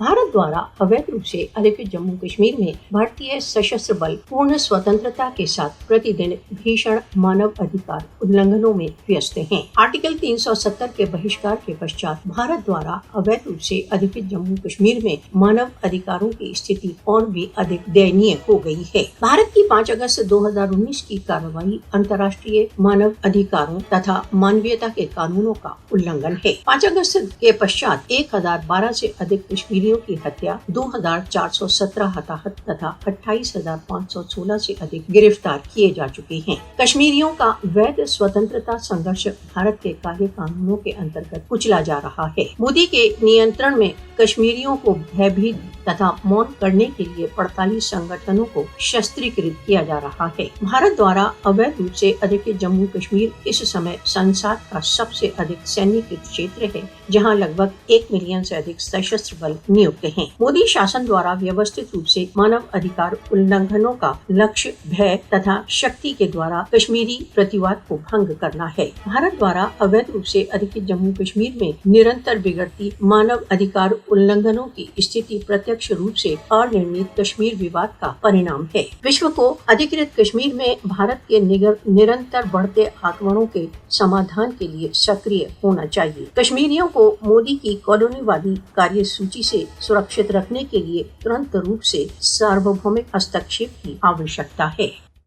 भारत द्वारा अवैध रूप से अधिकृत जम्मू कश्मीर में भारतीय सशस्त्र बल पूर्ण स्वतंत्रता के साथ प्रतिदिन भीषण मानव अधिकार उल्लंघनों में व्यस्त हैं। आर्टिकल 370 के बहिष्कार के पश्चात भारत द्वारा अवैध रूप से अधिकृत जम्मू कश्मीर में मानव अधिकारों की स्थिति और भी अधिक दयनीय हो गई है। भारत की 5 अगस्त 2019 की कार्रवाई अंतर्राष्ट्रीय मानव अधिकारों तथा मानवीयता के कानूनों का उल्लंघन है। 5 अगस्त के पश्चात 1012 से अधिक कश्मीरियों की हत्या, 2417 हताहत तथा 28,516 से अधिक गिरफ्तार किए जा चुके हैं। कश्मीरियों का वैध स्वतंत्रता संघर्ष भारत के कार्य कानूनों के अंतर्गत कुचला जा रहा है। मोदी के नियंत्रण में कश्मीरियों को भयभीत तथा मौन करने के लिए 48 संगठनों को शस्त्रीकृत किया जा रहा है। भारत द्वारा अवैध रूप से अधिकृत जम्मू कश्मीर इस समय संसार का सबसे अधिक सैन्यकृत क्षेत्र है, जहां लगभग 1 मिलियन से अधिक सशस्त्र बल नियुक्त हैं। मोदी शासन द्वारा व्यवस्थित रूप से मानव अधिकार उल्लंघनों का लक्ष्य भय तथा शक्ति के द्वारा कश्मीरी प्रतिवाद को भंग करना है। भारत द्वारा अवैध रूप से अधिकृत जम्मू कश्मीर में निरंतर बिगड़ती मानव अधिकार उल्लंघनों की स्थिति प्रत्यक्ष रूप से अनिर्णित कश्मीर विवाद का परिणाम है। विश्व को अधिकृत कश्मीर में भारत के निरंतर बढ़ते आक्रमणों के समाधान के लिए सक्रिय होना चाहिए। कश्मीरियों को मोदी की कॉलोनीवादी कार्यसूची से सुरक्षित रखने के लिए तुरंत रूप से सार्वभौमिक हस्तक्षेप की आवश्यकता है।